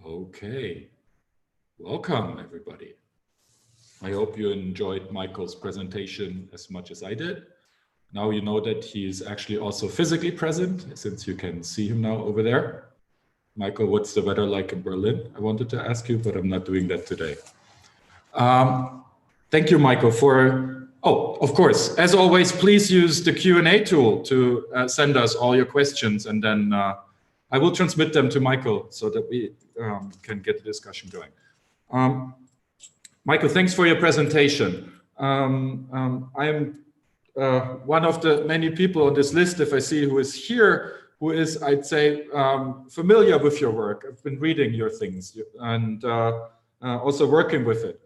Okay, welcome everybody. I hope you enjoyed Michael's presentation as much as I did. Now you know that he is actually also physically present, since you can see him now over there. Michael, what's the weather like in Berlin? I wanted to ask you, but I'm not doing that today. Thank you, Michael, for, of course, as always, please use the Q&A tool to send us all your questions, and then I will transmit them to Michael so that we can get the discussion going. Michael, thanks for your presentation. I'm one of the many people on this list, if I see who is here, who is, I'd say, familiar with your work. I've been reading your things and also working with it.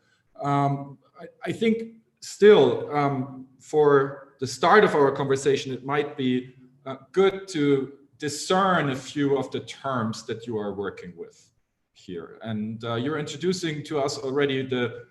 I think still, for the start of our conversation, it might be good to discern a few of the terms that you are working with here. And you're introducing to us already the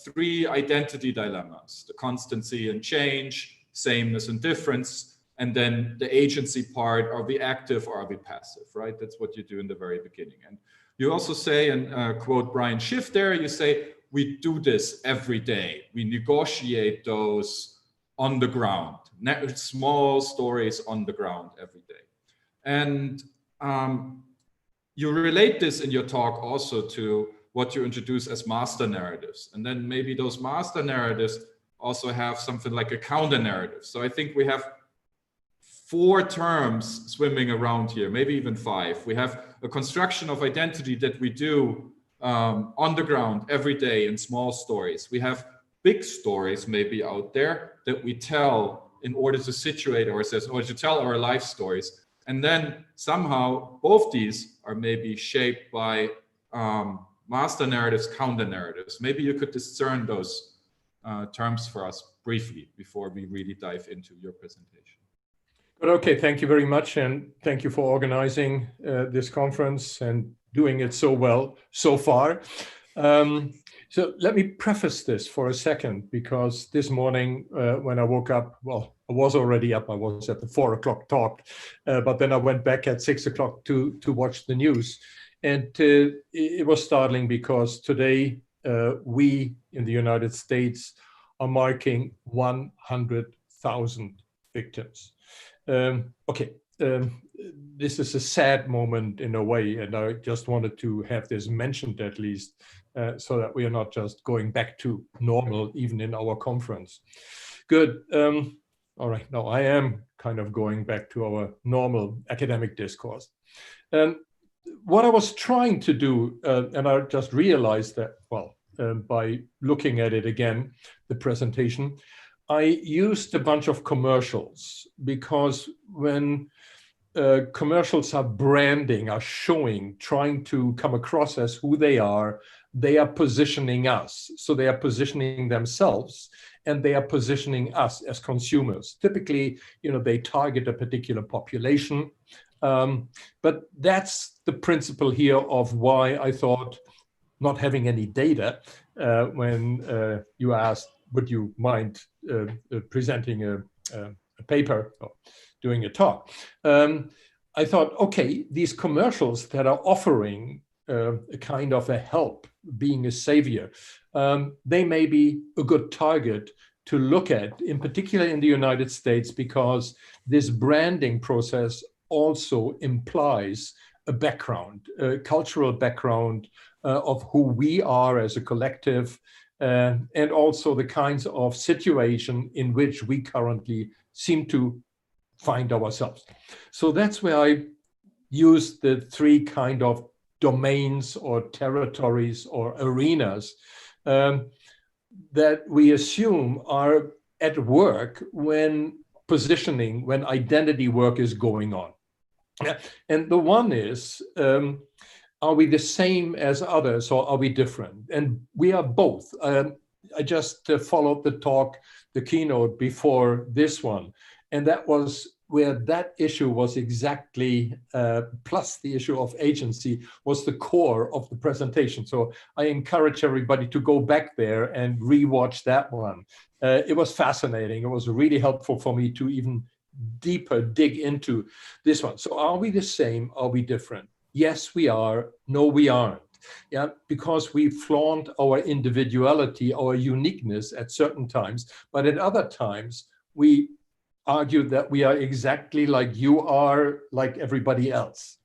three identity dilemmas: the constancy and change, sameness and difference, and then the agency part. Are we active or are we passive, right? That's what you do in the very beginning. And you also say, and quote Brian Schiff there, you say, we do this every day. We negotiate those on the ground, small stories on the ground every day. And you relate this in your talk also to what you introduce as master narratives. And then maybe those master narratives also have something like a counter narrative. So I think we have 4 terms swimming around here, maybe even 5. We have a construction of identity that we do on the ground every day in small stories. We have big stories maybe out there that we tell in order to situate ourselves or to tell our life stories. And then somehow both these are maybe shaped by master narratives, counter narratives. Maybe you could discern those terms for us briefly before we really dive into your presentation. But okay, thank you very much. And thank you for organizing this conference and doing it so well so far. So let me preface this for a second, because this morning when I woke up, well, I was already up. I was at the 4 o'clock talk, but then I went back at 6 o'clock to watch the news. And it was startling because today we in the United States are marking 100,000 victims. This is a sad moment in a way, and I just wanted to have this mentioned at least, so that we are not just going back to normal even in our conference. Good. All right, now I am kind of going back to our normal academic discourse. What I was trying to do, and I just realized that, well, by looking at it again, the presentation, I used a bunch of commercials, because when commercials are branding, are showing, trying to come across as who they are positioning us. So they are positioning themselves, and they are positioning us as consumers. Typically, they target a particular population. But that's the principle here of why I thought, not having any data, when you asked, would you mind presenting a paper or doing a talk? I thought, okay, these commercials that are offering a kind of a help, being a savior, they may be a good target to look at, in particular in the United States, because this branding process also implies a background, a cultural background of who we are as a collective, and also the kinds of situation in which we currently seem to find ourselves. So that's where I use the 3 kind of domains or territories or arenas that we assume are at work when positioning, when identity work is going on. And the one is, are we the same as others, or are we different? And we are both. I just followed the talk, the keynote before this one, and that was where that issue was exactly, plus the issue of agency, was the core of the presentation. So I encourage everybody to go back there and rewatch that one. It was fascinating. It was really helpful for me to even deeper dig into this one. So are we the same? Are we different? Yes, we are. No, we aren't. yeah, because we flaunt our individuality, our uniqueness at certain times, but at other times we argue that we are exactly like you are, like everybody else.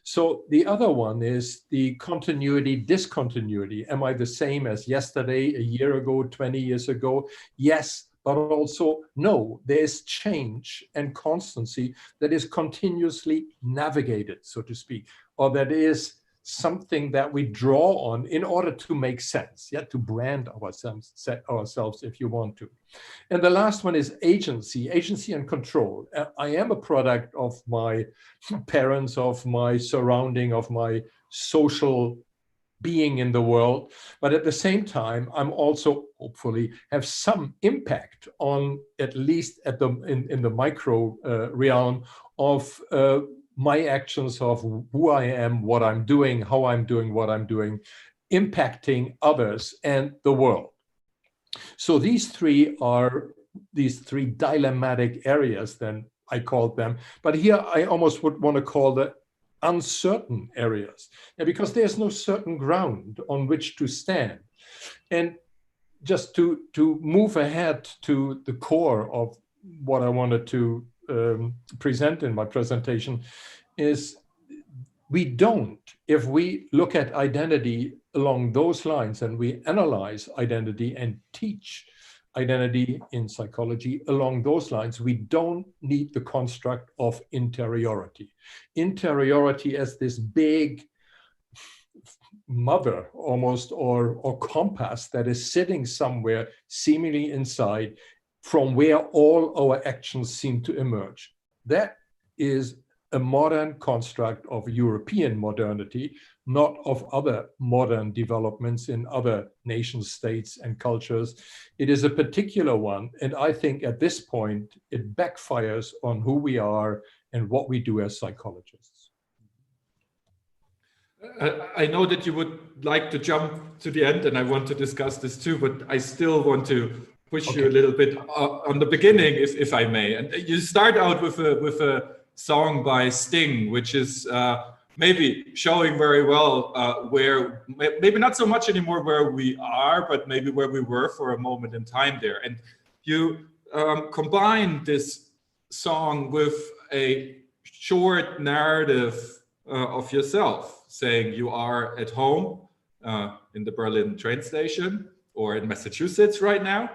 So the other one is the continuity, discontinuity. Am I the same as yesterday, a year ago, 20 years ago? Yes, but also no, there's change and constancy that is continuously navigated, so to speak, or that is something that we draw on in order to make sense, yeah, to brand ourselves if you want to. And the last one is agency and control. I am a product of my parents, of my surrounding, of my social being in the world. But at the same time, I'm also hopefully have some impact on, at least at in the micro realm of my actions, of who I am, what I'm doing, how I'm doing what I'm doing, impacting others and the world. So these three dilemmatic areas, then I called them. But here I almost would want to call the uncertain areas, because there's no certain ground on which to stand. And just to move ahead to the core of what I wanted to present in my presentation is we don't, if we look at identity along those lines and we analyze identity and teach identity in psychology along those lines, we don't need the construct of interiority. Interiority as this big mother almost, or compass that is sitting somewhere seemingly inside, from where all our actions seem to emerge. That is a modern construct of European modernity, not of other modern developments in other nation states and cultures. It is a particular one, and I think at this point it backfires on who we are and what we do as psychologists. I know that you would like to jump to the end, and I want to discuss this too, but I still want to push you a little bit on the beginning, if I may. And you start out with a song by Sting, which is maybe showing very well where, maybe not so much anymore where we are, but maybe where we were for a moment in time there. And you combine this song with a short narrative of yourself, saying you are at home in the Berlin train station or in Massachusetts right now,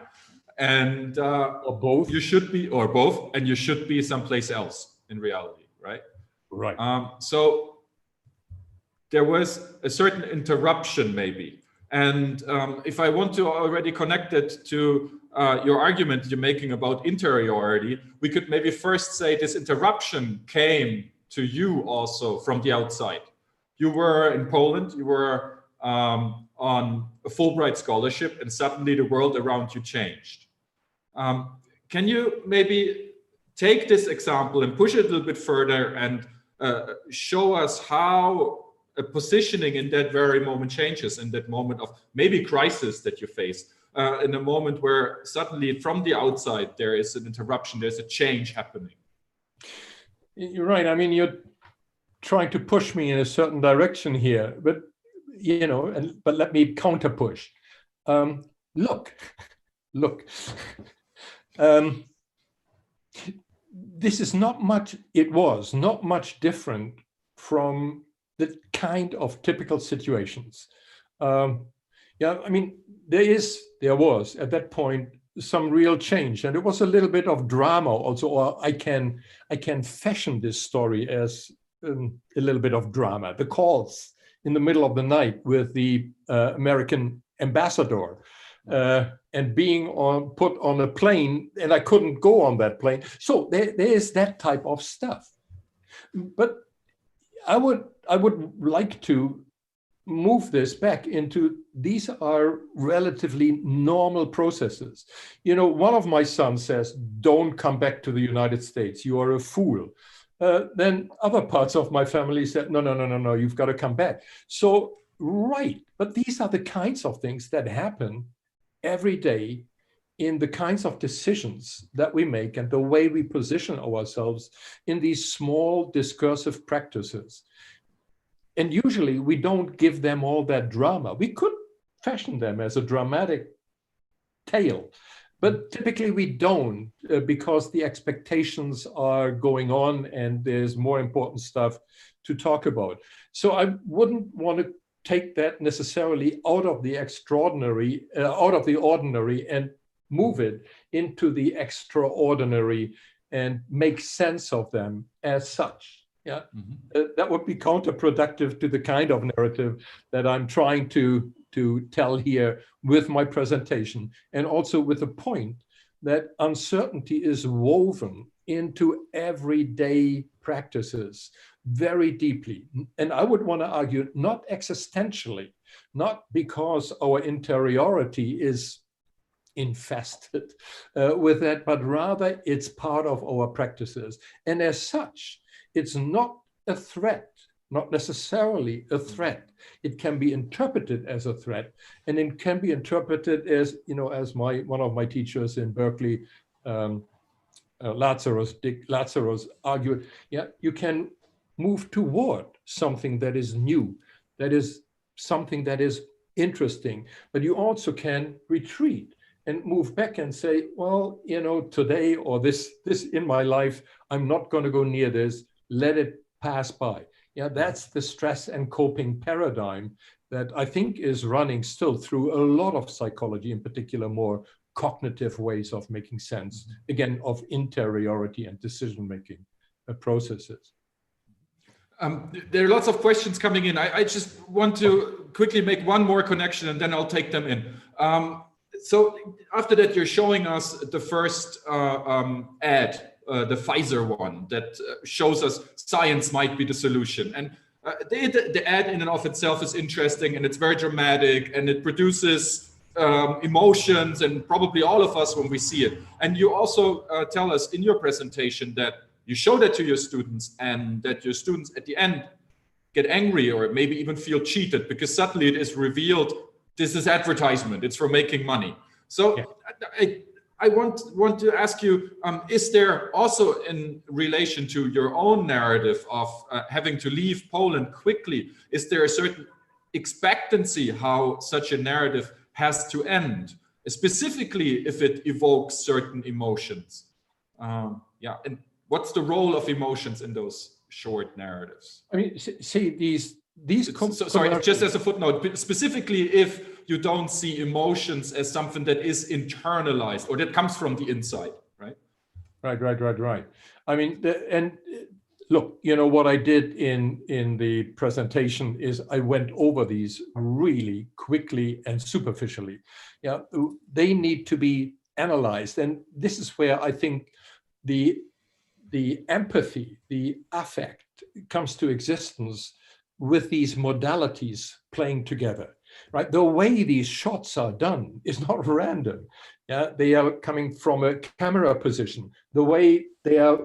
and or both. You should be, or both, and you should be someplace else in reality, right? Right. So there was a certain interruption, maybe, and if I want to already connect it to your argument you're making about interiority, we could maybe first say this interruption came to you also from the outside. You were in Poland, you were on a Fulbright scholarship, and suddenly the world around you changed. Can you maybe take this example and push it a little bit further and show us how a positioning in that very moment changes, in that moment of maybe crisis that you face, in a moment where suddenly from the outside there is an interruption, there's a change happening? You're right. I mean, you're trying to push me in a certain direction here, but you know, but let me counter push. Look. This is not much. It was not much different from the kind of typical situations. Yeah, I mean, there was at that point some real change, and it was a little bit of drama also. Or I can fashion this story as a little bit of drama. The calls in the middle of the night with the American ambassador, and being put on a plane, and I couldn't go on that plane. So there is that type of stuff. But I would like to move this back into, these are relatively normal processes. You know, one of my sons says, "Don't come back to the United States. You are a fool." Then other parts of my family said, no, you've got to come back. So, right, but these are the kinds of things that happen every day in the kinds of decisions that we make and the way we position ourselves in these small discursive practices. And usually we don't give them all that drama. We could fashion them as a dramatic tale, but typically we don't because the expectations are going on and there's more important stuff to talk about. So I wouldn't want to take that necessarily out of the extraordinary, out of the ordinary, and move it into the extraordinary and make sense of them as such. Yeah, that would be counterproductive to the kind of narrative that I'm trying to tell here with my presentation, and also with the point that uncertainty is woven into everyday practices very deeply. And I would want to argue not existentially, not because our interiority is infested with that, but rather it's part of our practices. And as such, it's not a threat, not necessarily a threat. It can be interpreted as a threat, and it can be interpreted as, you know, as one of my teachers in Berkeley, Dick Lazarus argued, yeah, you can move toward something that is new, that is something that is interesting, but you also can retreat and move back and say, well, you know, today or this in my life, I'm not going to go near this. Let it pass by. Yeah, that's the stress and coping paradigm that I think is running still through a lot of psychology, in particular more cognitive ways of making sense, again, of interiority and decision-making processes. There are lots of questions coming in. I just want to quickly make one more connection and then I'll take them in. So after that, you're showing us the first ad, the Pfizer one that shows us science might be the solution. And the ad in and of itself is interesting, and it's very dramatic, and it produces emotions, and probably all of us when we see it. And you also tell us in your presentation that you show that to your students, and that your students at the end get angry or maybe even feel cheated because suddenly it is revealed this is advertisement, it's for making money. So yeah. I want to ask you, is there also in relation to your own narrative of having to leave Poland quickly, is there a certain expectancy how such a narrative has to end, specifically if it evokes certain emotions? Yeah, and what's the role of emotions in those short narratives? I mean, see these sorry, just as a footnote, specifically if you don't see emotions as something that is internalized or that comes from the inside, right? Right. I mean, and look, you know, what I did in the presentation is I went over these really quickly and superficially. Yeah, they need to be analyzed. And this is where I think the empathy, the affect comes to existence with these modalities playing together, right? The way these shots are done is not random. Yeah, they are coming from a camera position, the way they are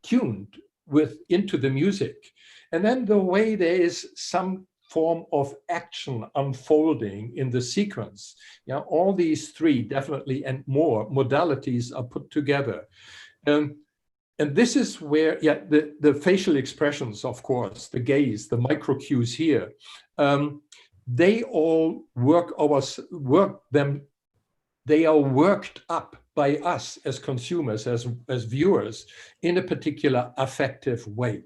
tuned into the music, and then the way there is some form of action unfolding in the sequence. Yeah, all these three definitely and more modalities are put together. And this is where, yeah, the facial expressions, of course, the gaze, the micro cues here, they all they are worked up by us as consumers, as viewers, in a particular affective way.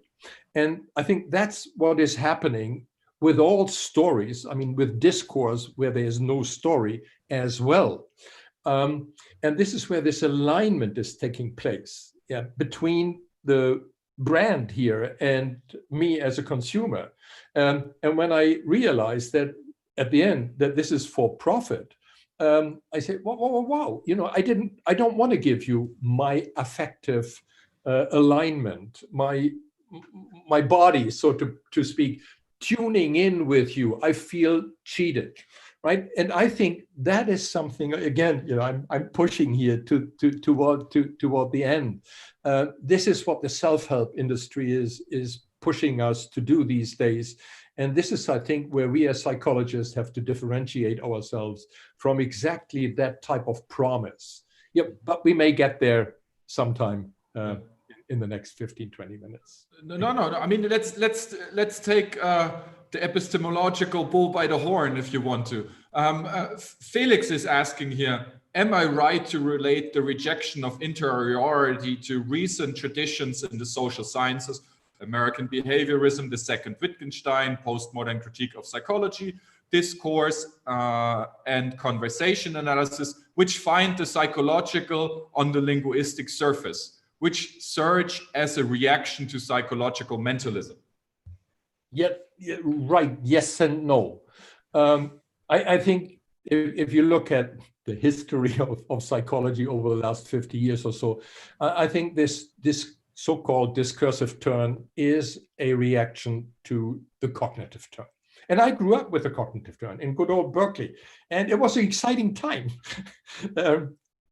And I think that's what is happening with all stories, I mean, with discourse where there is no story as well. And this is where this alignment is taking place. Yeah, between the brand here and me as a consumer. And when I realized that at the end that this is for profit, I said, wow, you know, I don't want to give you my affective alignment, my body, so to speak, tuning in with you. I feel cheated. Right, and I think that is something. Again, you know, I'm pushing here toward the end. This is what the self-help industry is pushing us to do these days, and this is, I think, where we as psychologists have to differentiate ourselves from exactly that type of promise. Yep, but we may get there sometime in the next 15-20 minutes. No. I mean, let's take the epistemological bull by the horn, if you want to. Felix is asking here, am I right to relate the rejection of interiority to recent traditions in the social sciences, American behaviorism, the second Wittgenstein, postmodern critique of psychology, discourse and conversation analysis, which find the psychological on the linguistic surface, which surge as a reaction to psychological mentalism? Yeah, right. Yes and no. I think if you look at the history of psychology over the last 50 years or so, I think this so-called discursive turn is a reaction to the cognitive turn. And I grew up with the cognitive turn in good old Berkeley, and it was an exciting time.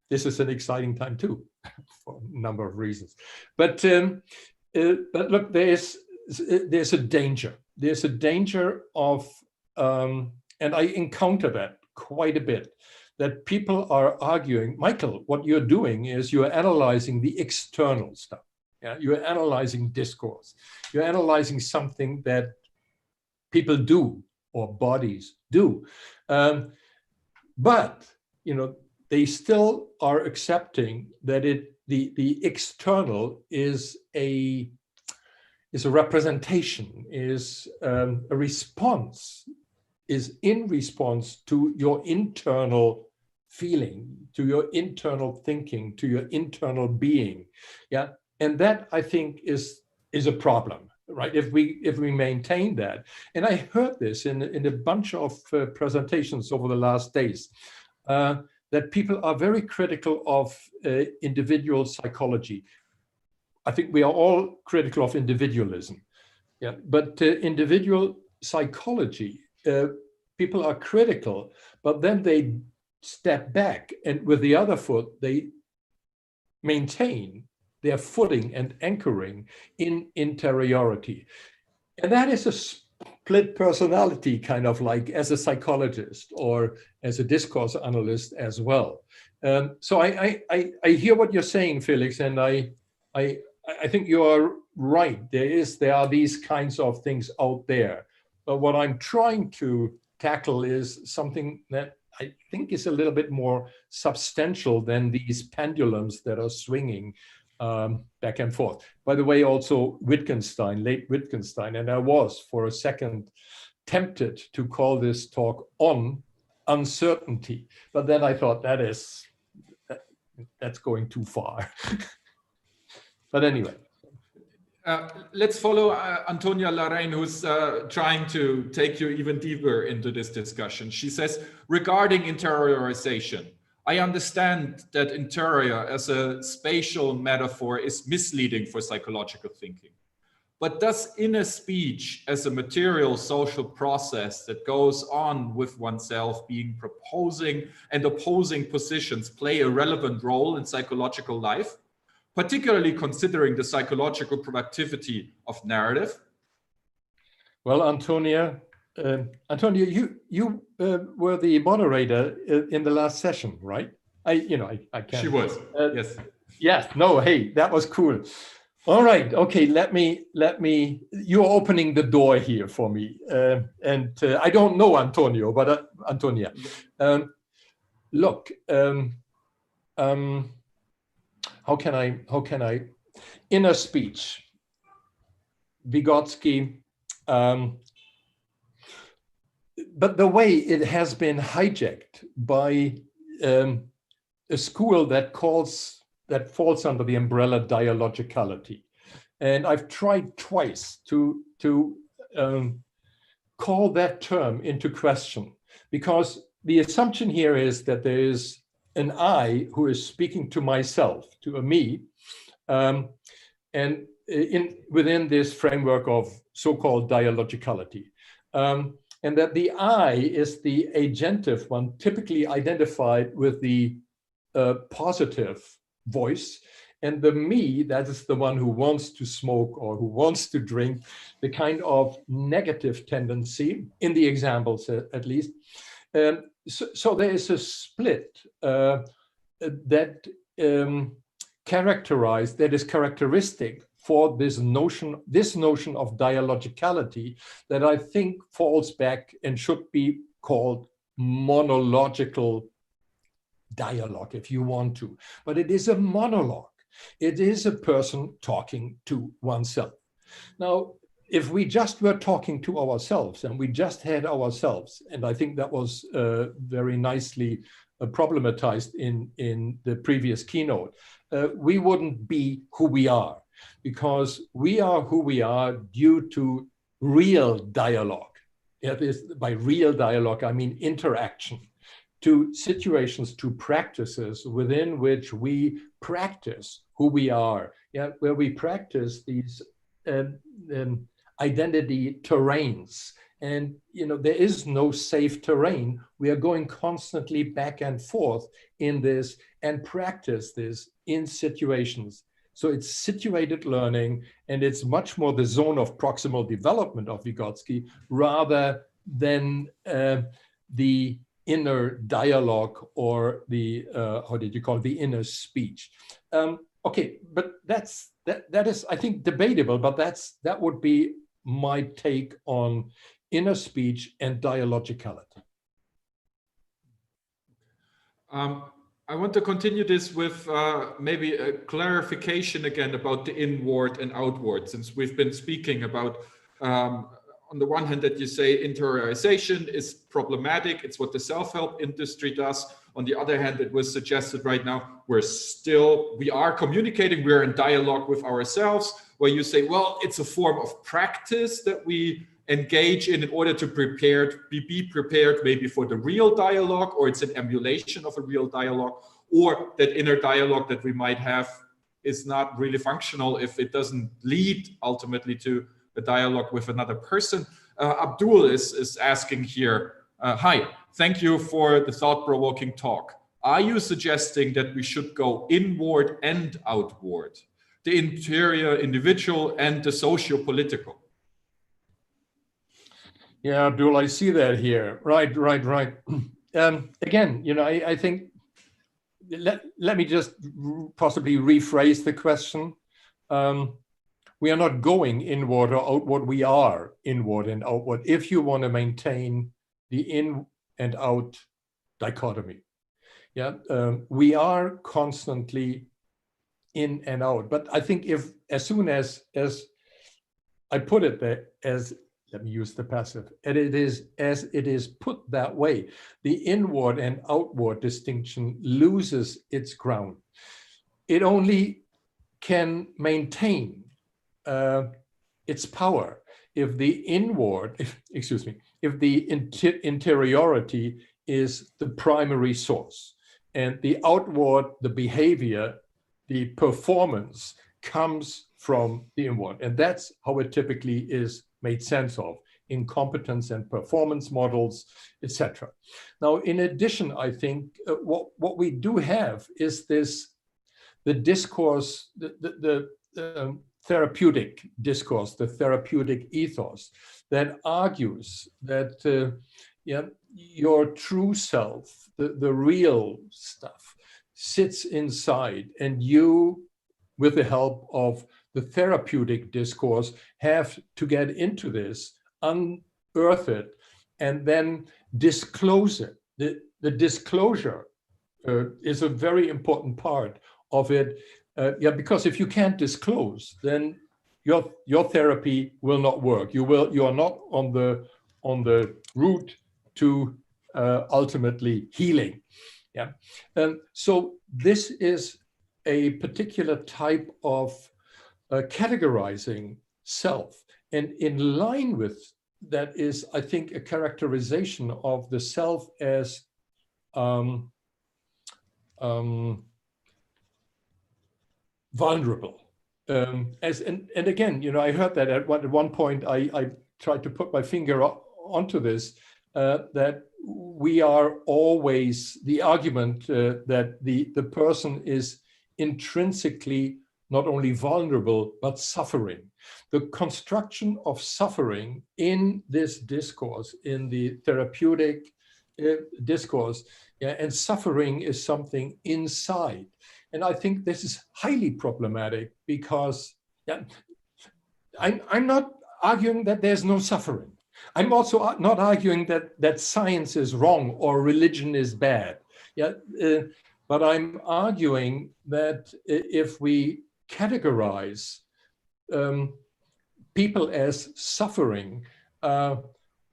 This is an exciting time too, for a number of reasons. But look, there's a danger. There's a danger of, and I encounter that quite a bit, that people are arguing, Michael, what you're doing is you're analyzing the external stuff. Yeah, you're analyzing discourse. You're analyzing something that people do or bodies do. But they still are accepting that the external is a representation, is a response, is in response to your internal feeling, to your internal thinking, to your internal being. Yeah, and that I think is a problem, right? If we maintain that, and I heard this in a bunch of presentations over the last days, that people are very critical of individual psychology. I think we are all critical of individualism, yeah. But individual psychology, people are critical, but then they step back, and with the other foot, they maintain their footing and anchoring in interiority. And that is a split personality, kind of like as a psychologist or as a discourse analyst as well. So I hear what you're saying, Felix, and I think you are right. There are these kinds of things out there. But what I'm trying to tackle is something that I think is a little bit more substantial than these pendulums that are swinging back and forth. By the way, also Wittgenstein, late Wittgenstein, and I was for a second tempted to call this talk on uncertainty, but then I thought that's going too far. But anyway. Let's follow Antonia Larrain, who's trying to take you even deeper into this discussion. She says, regarding interiorization, I understand that interior as a spatial metaphor is misleading for psychological thinking. But does inner speech as a material social process that goes on with oneself being proposing and opposing positions play a relevant role in psychological life, particularly considering the psychological productivity of narrative? Well, Antonia, you were the moderator in the last session, right? I can't. She was. Yes. Yes. No. Hey, that was cool. All right. Okay. Let me. You're opening the door here for me, and I don't know Antonio, but Antonia. Look. How can I? Inner speech. Vygotsky. But the way it has been hijacked by a school that falls under the umbrella dialogicality, and I've tried twice to call that term into question, because the assumption here is that there is an I who is speaking to myself, to a me, and within this framework of so-called dialogicality. And that the I is the agentive one, typically identified with the positive voice, and the me, that is the one who wants to smoke or who wants to drink, the kind of negative tendency, in the examples at least. So there is a split that is characteristic for this notion of dialogicality that I think falls back and should be called monological dialogue, if you want to. But it is a monologue. It is a person talking to oneself. Now, if we just were talking to ourselves and we just had ourselves, and I think that was very nicely problematized in the previous keynote, we wouldn't be who we are, because we are who we are due to real dialogue. By real dialogue, I mean interaction, to situations, to practices within which we practice who we are, where we practice these identity terrains. And there is no safe terrain. We are going constantly back and forth in this and practice this in situations. So it's situated learning, and it's much more the zone of proximal development of Vygotsky rather than the inner dialogue or the, how did you call it, the inner speech. Okay, but that is, I think, debatable, but that would be my take on inner speech and dialogicality. I want to continue this with maybe a clarification again about the inward and outward, since we've been speaking about, on the one hand, that you say interiorization is problematic. It's what the self-help industry does. On the other hand, it was suggested right now, we are communicating, we're in dialogue with ourselves, where you say, well, it's a form of practice that we engage in order to be prepared maybe for the real dialogue, or it's an emulation of a real dialogue, or that inner dialogue that we might have is not really functional if it doesn't lead ultimately to a dialogue with another person. Abdul is asking here, hi, thank you for the thought-provoking talk. Are you suggesting that we should go inward and outward, the interior individual and the socio-political? Yeah, Abdul, I see that here. Right. Again, I think, let me just possibly rephrase the question. We are not going inward or outward, we are inward and outward, if you want to maintain the in and out dichotomy. We are constantly in and out. But I think as soon as I put it there, let me use the passive, and as it is put that way, the inward and outward distinction loses its ground. It only can maintain its power if the interiority is the primary source, and the outward, the behavior, the performance comes from the inward. And that's how it typically is made sense of in competence and performance models, etc. Now, in addition, I think what we do have is the discourse, the therapeutic discourse, the therapeutic ethos that argues that your true self, the real stuff, sits inside, and you, with the help of the therapeutic discourse, have to get into this, unearth it, and then disclose it. The disclosure is a very important part of it. Because if you can't disclose, then your therapy will not work. You are not on the route to ultimately healing. So this is a particular type of categorizing self, and in line with that is, I think, a characterization of the self as vulnerable. And again, I heard that at one point. I tried to put my finger onto this, that we are always the argument that the person is intrinsically not only vulnerable, but suffering. The construction of suffering in this discourse, in the therapeutic discourse, and suffering is something inside. And I think this is highly problematic because Yeah, I'm not arguing that there's no suffering. I'm also not arguing that science is wrong or religion is bad. Yeah, but I'm arguing that if we categorize people as suffering,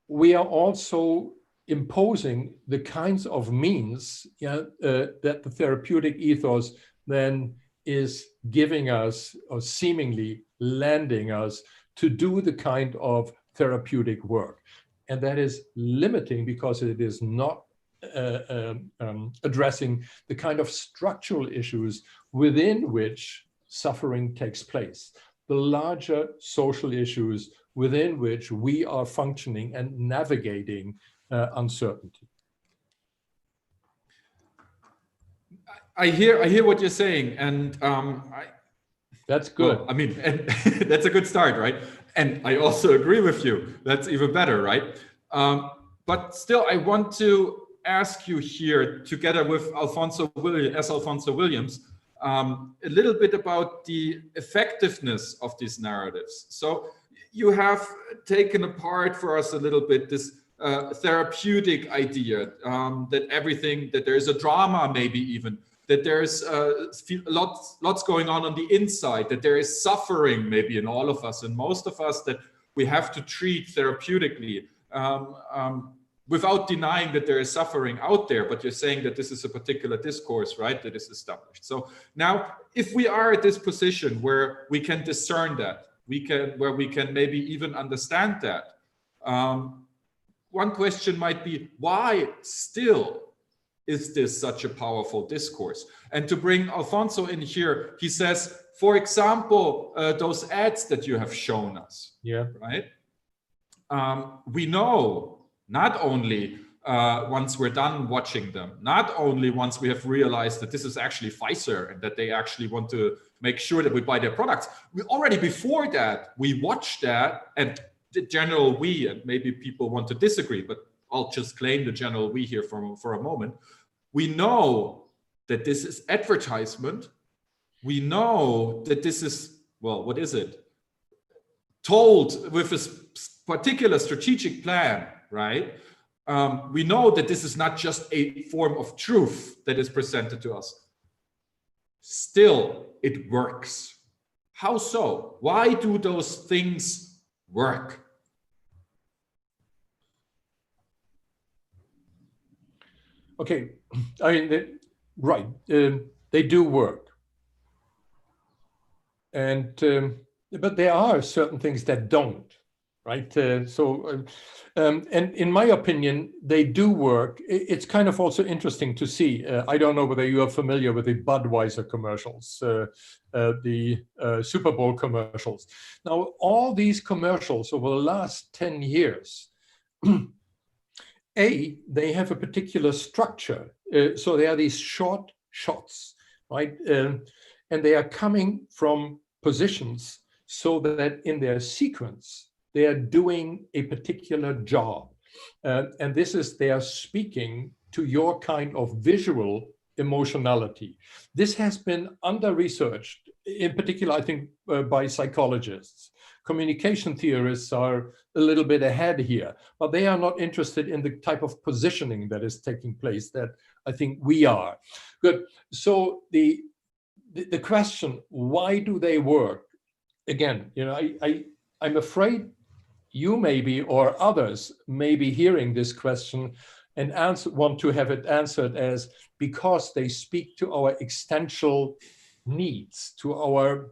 we are also imposing the kinds of means that the therapeutic ethos then is giving us, or seemingly landing us, to do the kind of therapeutic work. And that is limiting because it is not addressing the kind of structural issues within which suffering takes place, the larger social issues within which we are functioning and navigating uncertainty. I hear what you're saying, and that's good. Well, I mean, and that's a good start, right? And I also agree with you. That's even better, right? But still, I want to ask you here, together with Alfonso Williams, a little bit about the effectiveness of these narratives. So you have taken apart for us a little bit this therapeutic idea that there is a drama, maybe even, that there's lots going on the inside, that there is suffering maybe in all of us and most of us that we have to treat therapeutically, without denying that there is suffering out there. But you're saying that this is a particular discourse, right, that is established. So now, if we are at this position where we can discern that, where we can maybe even understand that, one question might be, why still is this such a powerful discourse? And to bring Alfonso in here, he says, for example, those ads that you have shown us, right? We know, not only once we're done watching them, not only once we have realized that this is actually Pfizer and that they actually want to make sure that we buy their products, we already before that, we watched that, and the general we, and maybe people want to disagree, but I'll just claim the general we here for a moment. We know that this is advertisement. We know that this is, well, what is it? Told with a particular strategic plan, right? We know that this is not just a form of truth that is presented to us. Still, it works. How so? Why do those things work? Okay, I mean, right, they do work. And, but there are certain things that don't, right? And in my opinion, they do work. It's kind of also interesting to see. I don't know whether you are familiar with the Budweiser commercials, the Super Bowl commercials. Now, all these commercials over the last 10 years, they have a particular structure. So they are these short shots, right? And they are coming from positions so that in their sequence, they are doing a particular job. And this is, they are speaking to your kind of visual emotionality. This has been under-researched, in particular, I think, by psychologists. Communication theorists are a little bit ahead here, but they are not interested in the type of positioning that is taking place that I think we are. Good. So the question, why do they work? Again, you know, I'm afraid you maybe or others may be hearing this question and want to have it answered as because they speak to our existential needs, to our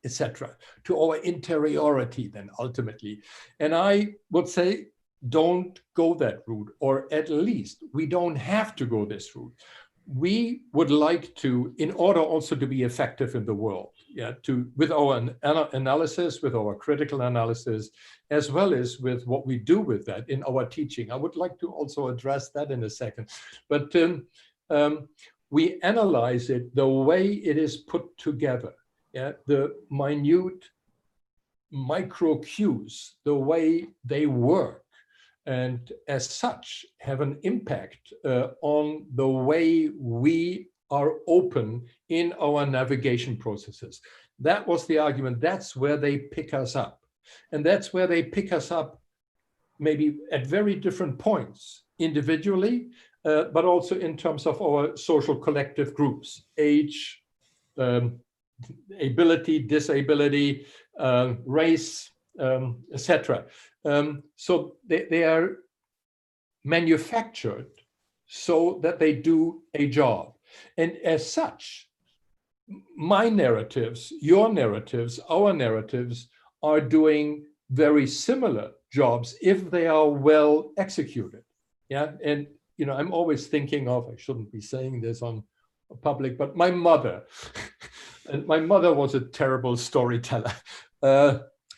etc., to our interiority then ultimately. And I would say, don't go that route, or at least we don't have to go this route. We would like to, in order also to be effective in the world, with our analysis, with our critical analysis, as well as with what we do with that in our teaching. I would like to also address that in a second. But we analyze it the way it is put together. The minute micro cues, the way they work, and as such have an impact on the way we are open in our navigation processes. That was the argument. That's where they pick us up. And that's where they pick us up maybe at very different points, individually, but also in terms of our social collective groups, age, ability, disability, race, etc. So they are manufactured so that they do a job. And as such, my narratives, your narratives, our narratives are doing very similar jobs if they are well executed. Yeah, and I'm always thinking of, I shouldn't be saying this on public, but my mother, and my mother was a terrible storyteller,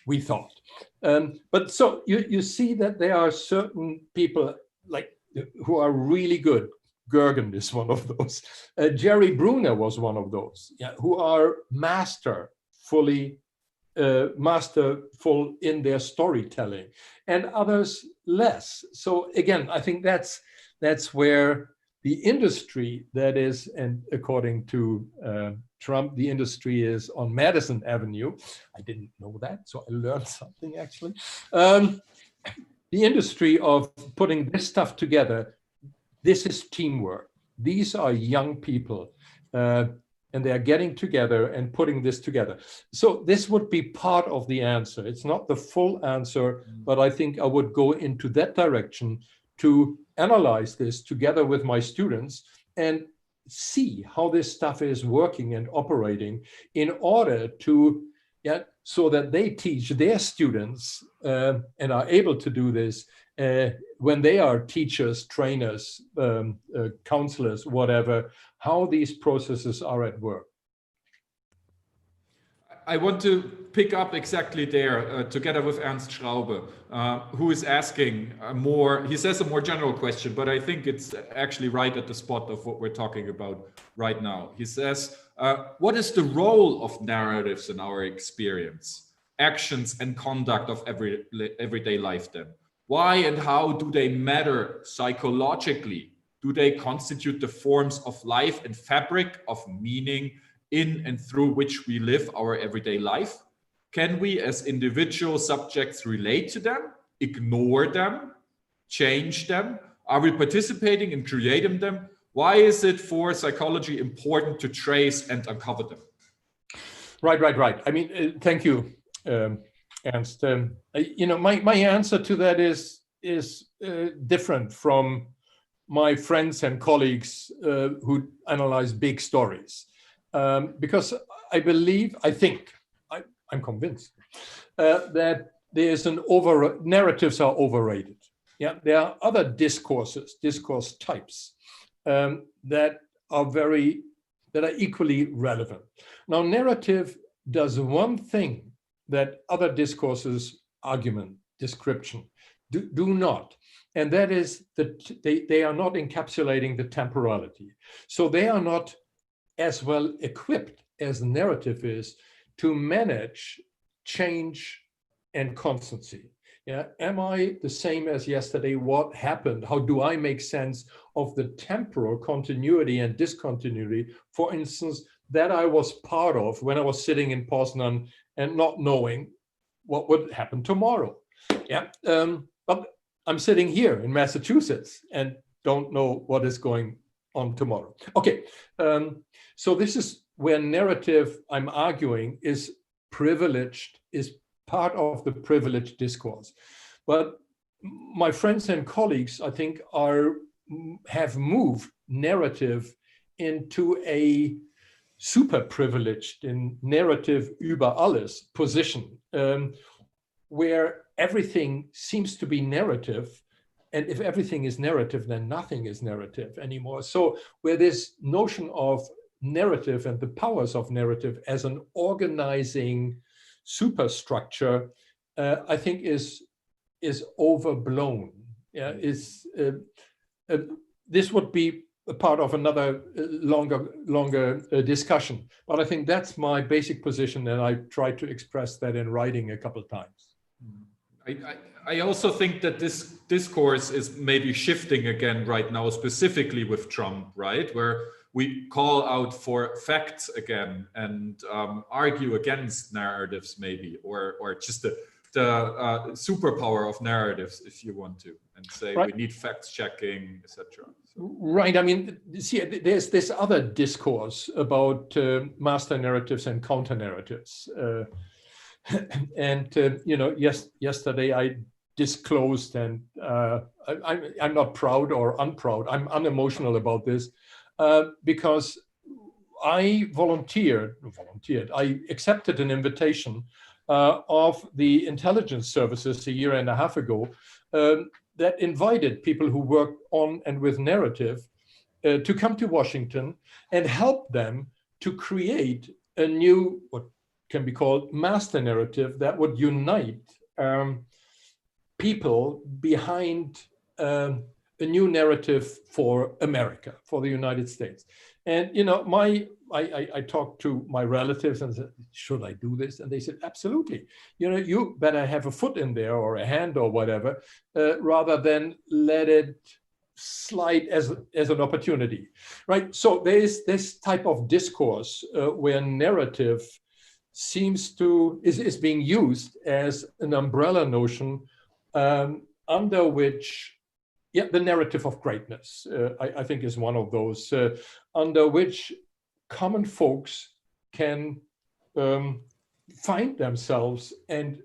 we thought. But so you see that there are certain people who are really good. Gergen is one of those. Jerry Bruner was one of those, who are masterful in their storytelling, and others less. So again, I think that's where the industry, that is, and according to Trump, the industry is on Madison Avenue. I didn't know that, so I learned something actually. The industry of putting this stuff together, this is teamwork. These are young people, and they are getting together and putting this together. So this would be part of the answer. It's not the full answer, but I think I would go into that direction to analyze this together with my students and see how this stuff is working and operating in order to, so that they teach their students and are able to do this when they are teachers, trainers, counselors, whatever, how these processes are at work. I want to pick up exactly there, together with Ernst Schraube, who is asking he says a more general question, but I think it's actually right at the spot of what we're talking about right now. He says, what is the role of narratives in our experience, actions and conduct of everyday life then? Why and how do they matter psychologically? Do they constitute the forms of life and fabric of meaning in and through which we live our everyday life? Can we as individual subjects relate to them, ignore them, change them? Are we participating in creating them? Why is it for psychology important to trace and uncover them? Right. I mean, thank you, Ernst. My answer to that is different from my friends and colleagues who analyze big stories. Because I'm convinced that there's narratives are overrated. Yeah, there are other discourse types that are equally relevant. Now, narrative does one thing that other discourses, argument, description, do not. And that is that they are not encapsulating the temporality. So they are not as well equipped as narrative is to manage change and constancy. Yeah, am I the same as yesterday? What happened? How do I make sense of the temporal continuity and discontinuity, for instance, that I was part of when I was sitting in Poznan and not knowing what would happen tomorrow? Yeah, but I'm sitting here in Massachusetts and don't know what is going on tomorrow. Okay, so this is where narrative, I'm arguing, is privileged, is part of the privileged discourse. But my friends and colleagues, I think, have moved narrative into a super privileged in narrative über alles position, where everything seems to be narrative. And if everything is narrative, then nothing is narrative anymore. So where this notion of narrative and the powers of narrative as an organizing superstructure, I think is overblown. Yeah, this would be a part of another longer discussion. But I think that's my basic position, and I tried to express that in writing a couple of times. I also think that this discourse is maybe shifting again right now, specifically with Trump, right? Where we call out for facts again and argue against narratives maybe, or just the superpower of narratives, if you want to, and say we need facts checking, etc. Right. I mean, see, there's this other discourse about master narratives and counter narratives. And, yesterday I disclosed, and I'm not proud or unproud, I'm unemotional about this, because I I accepted an invitation of the intelligence services a year and a half ago that invited people who work on and with narrative to come to Washington and help them to create a new, what can be called master narrative that would unite people behind a new narrative for America, for the United States. And, I talked to my relatives and said, should I do this? And they said, absolutely. You better have a foot in there or a hand or whatever, rather than let it slide as an opportunity, right? So there is this type of discourse where narrative is being used as an umbrella notion under which, the narrative of greatness, I think, is one of those under which common folks can find themselves and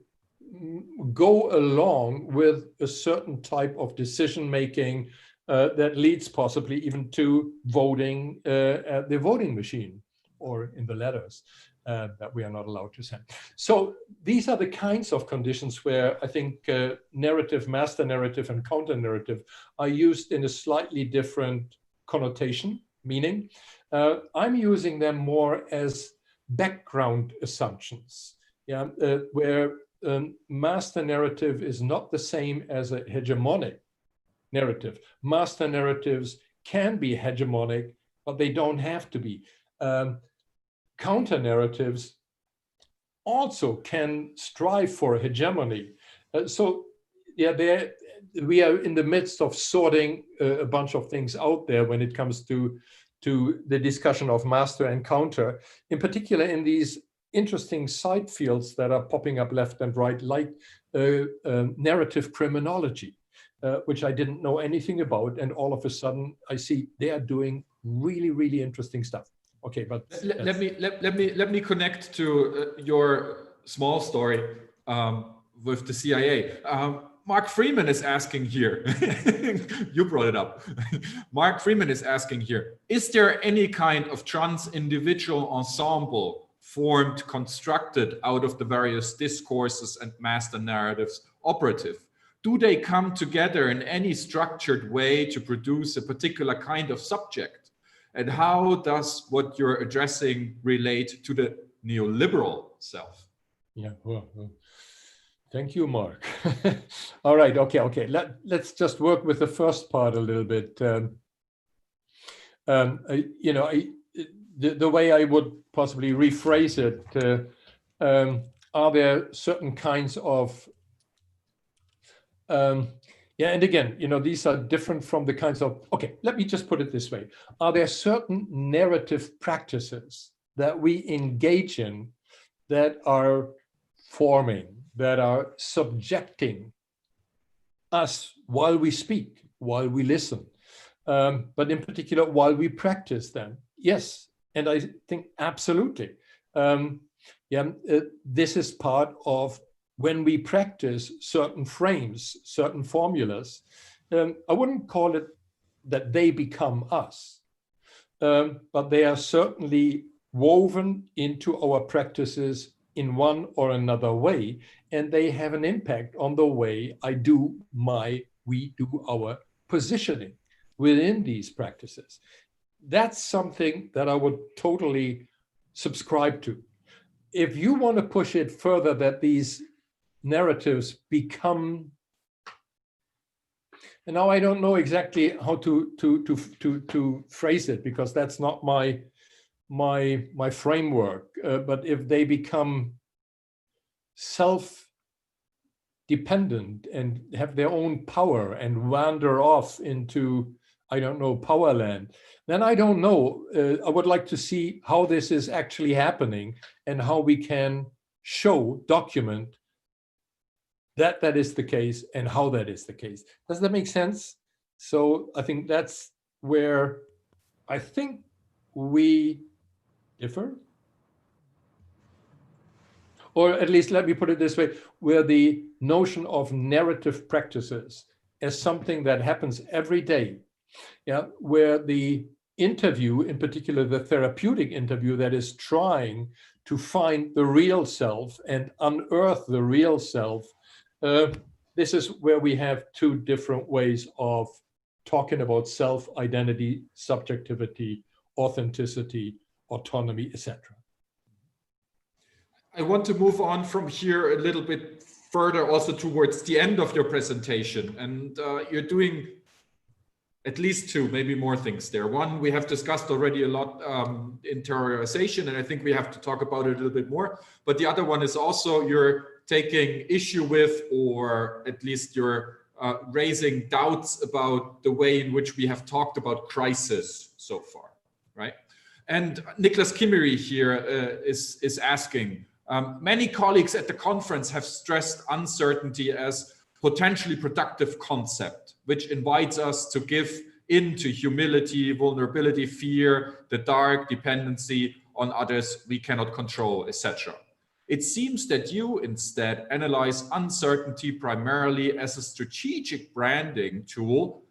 go along with a certain type of decision making that leads possibly even to voting at the voting machine or in the letters that we are not allowed to send. So these are the kinds of conditions where I think narrative, master narrative, and counter narrative are used in a slightly different connotation, meaning I'm using them more as background assumptions, where master narrative is not the same as a hegemonic narrative. Master narratives can be hegemonic, but they don't have to be. Counter narratives also can strive for hegemony. We are in the midst of sorting a bunch of things out there when it comes to the discussion of master and counter, in particular in these interesting side fields that are popping up left and right, like narrative criminology, which I didn't know anything about, and all of a sudden I see they are doing really, really interesting stuff. Okay, but let me connect to your small story with the CIA. Mark Freeman is asking here. You brought it up. Mark Freeman is asking here: is there any kind of trans-individual ensemble formed, constructed out of the various discourses and master narratives operative? Do they come together in any structured way to produce a particular kind of subject? And how does what you're addressing relate to the neoliberal self? Yeah, well, thank you, Mark. All right, okay. Let's just work with the first part a little bit. The way I would possibly rephrase it, are there certain kinds of and again, these are different from the kinds of, okay, let me just put it this way. Are there certain narrative practices that we engage in that are forming, that are subjecting us while we speak, while we listen, but in particular, while we practice them? Yes, and I think absolutely. This is part of when we practice certain frames, certain formulas. I wouldn't call it that they become us, but they are certainly woven into our practices in one or another way, and they have an impact on the way we do our positioning within these practices. That's something that I would totally subscribe to. If you want to push it further, that these narratives become, and now I don't know exactly how to phrase it, because that's not my framework, but if they become self-dependent and have their own power and wander off into I don't know, Powerland, then I don't know. I would like to see how this is actually happening and how we can show, document that that is the case and how that is the case. Does that make sense? So I think that's where I think we differ. Or at least let me put it this way, where the notion of narrative practices as something that happens every day, yeah, where the interview, in particular the therapeutic interview that is trying to find the real self and unearth the real self, this is where we have two different ways of talking about self-identity, subjectivity, authenticity, autonomy, etc. I want to move on from here a little bit further also towards the end of your presentation. And you're doing at least two, maybe more things there. One, we have discussed already a lot, interiorization, and I think we have to talk about it a little bit more. But the other one is also you're taking issue with, or at least you're raising doubts about the way in which we have talked about crisis so far, right? And Niklas Kimmery here is asking, many colleagues at the conference have stressed uncertainty as potentially productive concept, which invites us to give into humility, vulnerability, fear, the dark, dependency on others we cannot control, etc. It seems that you instead analyze uncertainty primarily as a strategic branding tool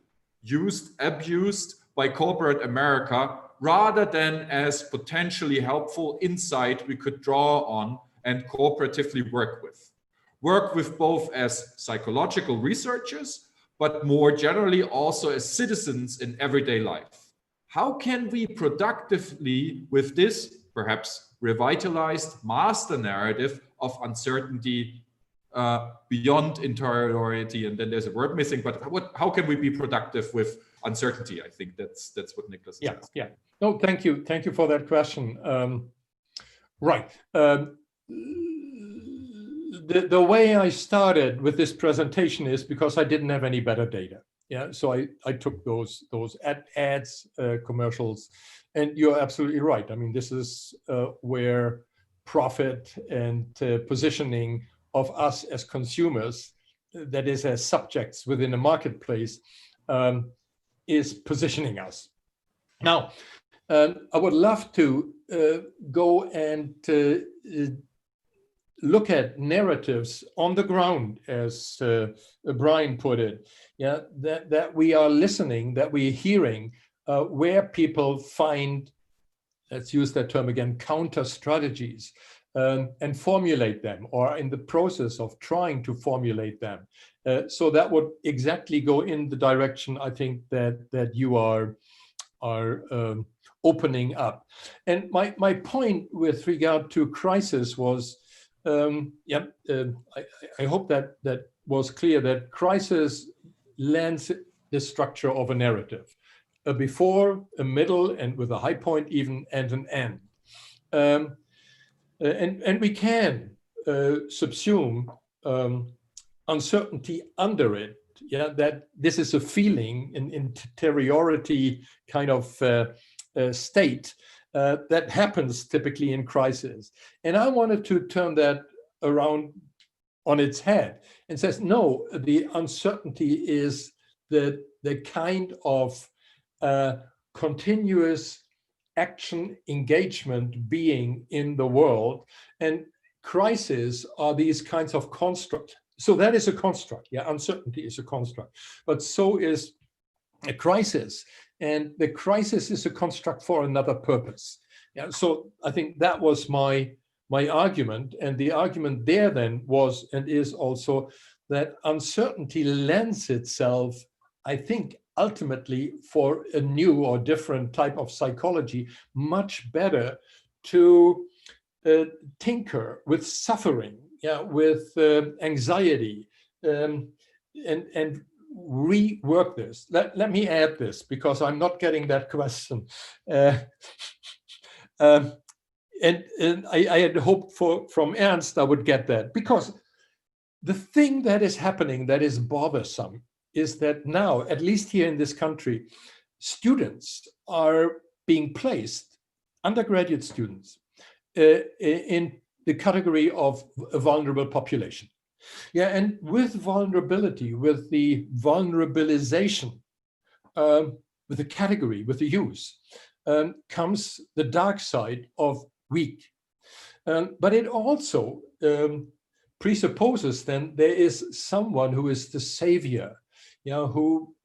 abused by corporate America, rather than as potentially helpful insight we could draw on and cooperatively work with. Work with both as psychological researchers, but more generally also as citizens in everyday life. How can we productively, with this perhaps revitalized master narrative of uncertainty beyond interiority, and then there's a word missing, but how can we be productive with uncertainty? I think that's what Niklas is asking. Yeah. No, thank you for that question. Right. The way I started with this presentation is because I didn't have any better data. Yeah, so I took those ads, commercials, and you're absolutely right. I mean, this is where profit and positioning of us as consumers, that is as subjects within a marketplace, is positioning us. Now, I would love to go and look at narratives on the ground, as Brian put it, yeah, that we are listening, that we're hearing, where people find, let's use that term again, counter strategies, and formulate them, or in the process of trying to formulate them. So that would exactly go in the direction I think that you are opening up. And my point with regard to crisis was, I hope that was clear, that crisis lends the structure of a narrative, a before, a middle, and with a high point even, and an end. And we can subsume uncertainty under it, yeah, that this is a feeling, an interiority kind of state that happens typically in crisis. And I wanted to turn that around on its head and says, no, the uncertainty is the kind of continuous action, engagement, being in the world, and crises are these kinds of constructs. So that is a construct, yeah, uncertainty is a construct, but so is a crisis, and the crisis is a construct for another purpose. Yeah, so I think that was my argument, and the argument there then was and is also that uncertainty lends itself, I think, ultimately for a new or different type of psychology, much better to tinker with suffering, yeah, with anxiety, and rework this. Let me add this, because I'm not getting that question. And I had hoped from Ernst I would get that, because the thing that is happening that is bothersome is that now, at least here in this country, students are being placed, undergraduate students, in the category of a vulnerable population. Yeah, and with vulnerability, with the vulnerabilization, with the category, with the use, comes the dark side of weak. But it also presupposes then there is someone who is the savior, who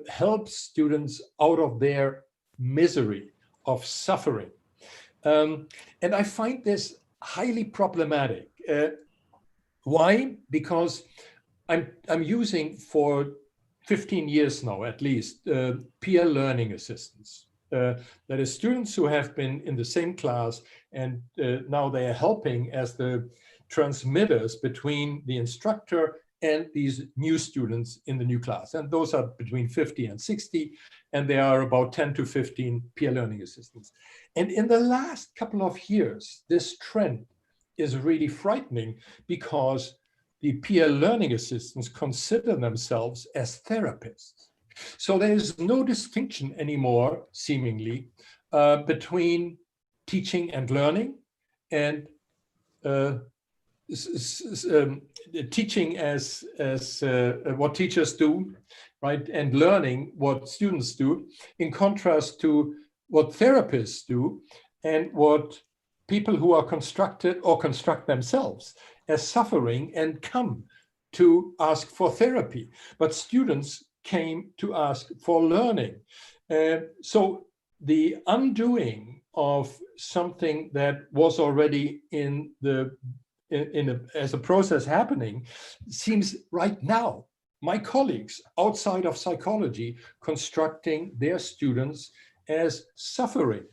helps students out of their misery, of suffering. And I find this highly problematic. Why? Because I'm using for 15 years now, at least, peer learning assistants. That is, students who have been in the same class, and now they are helping as the transmitters between the instructor and these new students in the new class. And those are between 50 and 60, and there are about 10 to 15 peer learning assistants. And in the last couple of years, this trend is really frightening, because the peer learning assistants consider themselves as therapists. So there is no distinction anymore, seemingly, between teaching and learning, and teaching as what teachers do, right, and learning what students do, in contrast to what therapists do and what people who are constructed or construct themselves as suffering and come to ask for therapy. But students came to ask for learning. So the undoing of something that was already as a process happening seems right now, my colleagues outside of psychology constructing their students as suffering.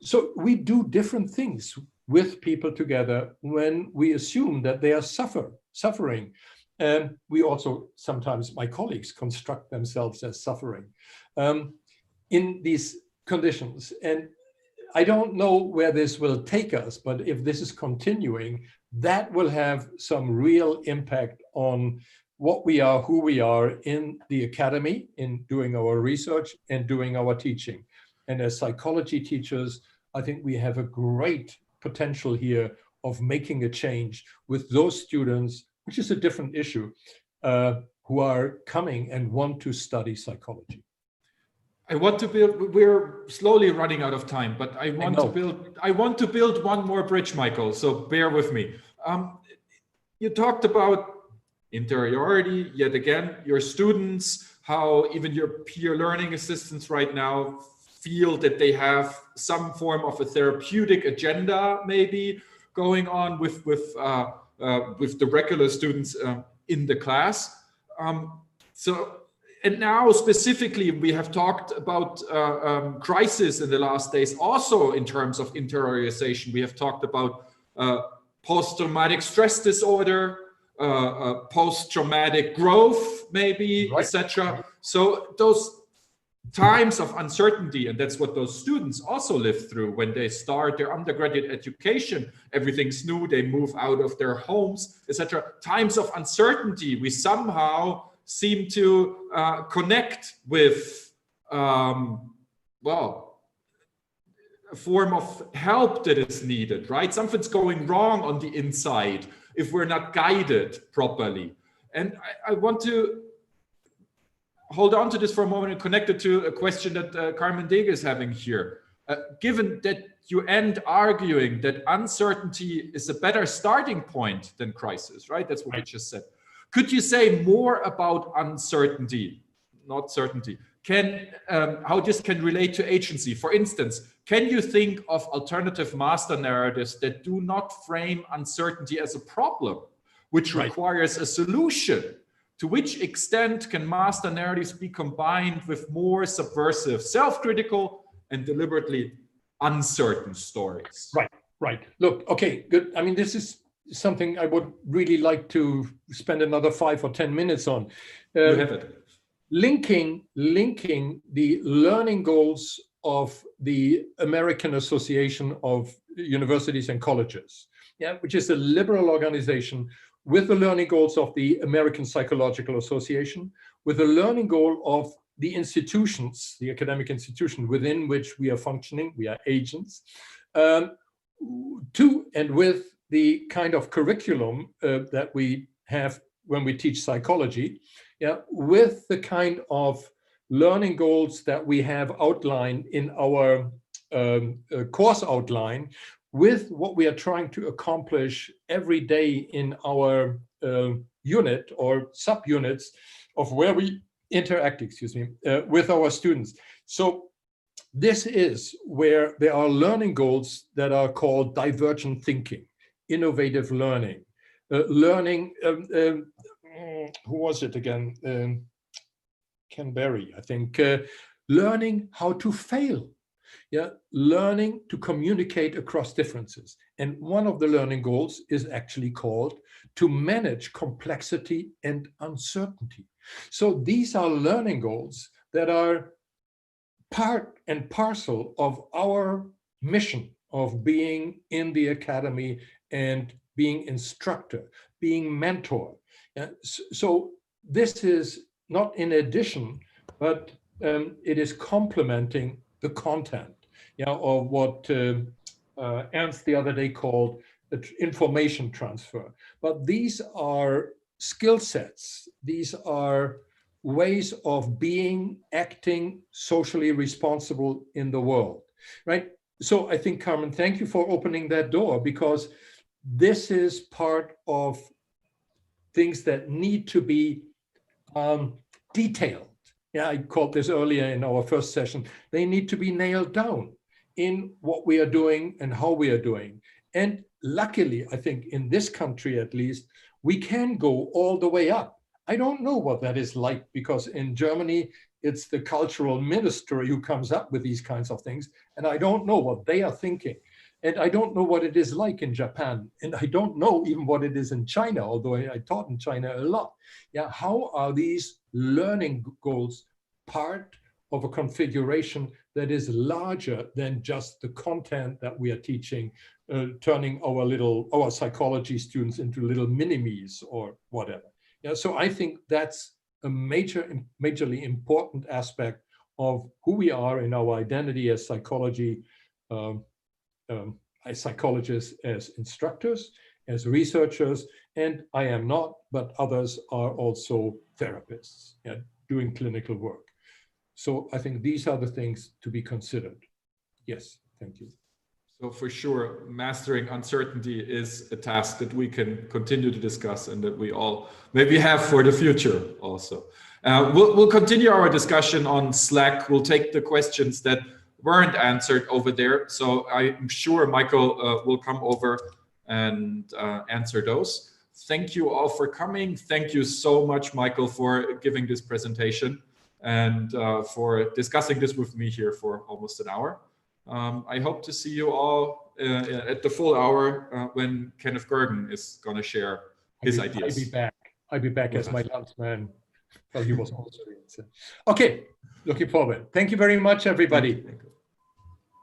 So we do different things with people together when we assume that they are suffering. And we also, sometimes my colleagues construct themselves as suffering in these conditions. And I don't know where this will take us, but if this is continuing, that will have some real impact on what we are, who we are in the academy, in doing our research and doing our teaching. And as psychology teachers, I think we have a great potential here of making a change with those students, which is a different issue, who are coming and want to study psychology. We're slowly running out of time, but I want to build one more bridge, Michael, so bear with me. You talked about interiority, yet again, your students, how even your peer learning assistants right now feel that they have some form of a therapeutic agenda maybe going on with the regular students in the class. And now specifically, we have talked about crisis in the last days, also in terms of interiorization. We have talked about post-traumatic stress disorder, post-traumatic growth, maybe, right, etc. So those times of uncertainty, and that's what those students also live through when they start their undergraduate education. Everything's new, they move out of their homes, etc. Times of uncertainty, we somehow seem to connect with, well, a form of help that is needed, right? Something's going wrong on the inside if we're not guided properly. And I want to hold on to this for a moment and connect it to a question that Carmen Dege is having here. Given that you end arguing that uncertainty is a better starting point than crisis, right? That's what I just said. Could you say more about uncertainty, not certainty? How this can relate to agency? For instance, can you think of alternative master narratives that do not frame uncertainty as a problem, which requires a solution? To which extent can master narratives be combined with more subversive, self-critical, and deliberately uncertain stories? Right. Look, okay, good. I mean, this is something I would really like to spend another 5 or 10 minutes on. You have it. Linking the learning goals of the American Association of Universities and Colleges, which is a liberal organization, with the learning goals of the American Psychological Association, with the learning goal of the institutions, the academic institution within which we are functioning, we are agents, to and with the kind of curriculum that we have when we teach psychology, yeah, with the kind of learning goals that we have outlined in our course outline, with what we are trying to accomplish every day in our unit or subunits of where we interact, with our students. So this is where there are learning goals that are called divergent thinking, innovative learning, learning, who was it again? Ken Berry, I think, learning how to fail. Yeah, learning to communicate across differences. And one of the learning goals is actually called to manage complexity and uncertainty. So these are learning goals that are part and parcel of our mission of being in the academy and being instructor, being mentor. So this is not in addition, but it is complementing the content, of what Ernst the other day called information transfer. But these are skill sets. These are ways of being, acting socially responsible in the world, right? So I think, Carmen, thank you for opening that door, because this is part of things that need to be detailed. Yeah, I called this earlier in our first session. They need to be nailed down in what we are doing and how we are doing. And luckily, I think in this country at least, we can go all the way up. I don't know what that is like, because in Germany, it's the cultural ministry who comes up with these kinds of things. And I don't know what they are thinking. And I don't know what it is like in Japan. And I don't know even what it is in China, although I taught in China a lot. Yeah, how are these learning goals part of a configuration that is larger than just the content that we are teaching, turning our psychology students into little mini-me's or whatever. Yeah, so I think that's a majorly important aspect of who we are in our identity as psychology, as psychologists, as instructors, as researchers, and I am not, but others are also therapists, doing clinical work. So I think these are the things to be considered. Yes, thank you. So for sure, mastering uncertainty is a task that we can continue to discuss and that we all maybe have for the future also. We'll continue our discussion on Slack. We'll take the questions that weren't answered over there. So I'm sure Michael will come over and answer those. Thank you all for coming. Thank you so much, Michael, for giving this presentation and for discussing this with me here for almost an hour. I hope to see you all at the full hour when Kenneth Gergen is going to share his ideas. I'll be back as my landsman. Well, he was also. Okay, looking forward. Thank you very much, everybody.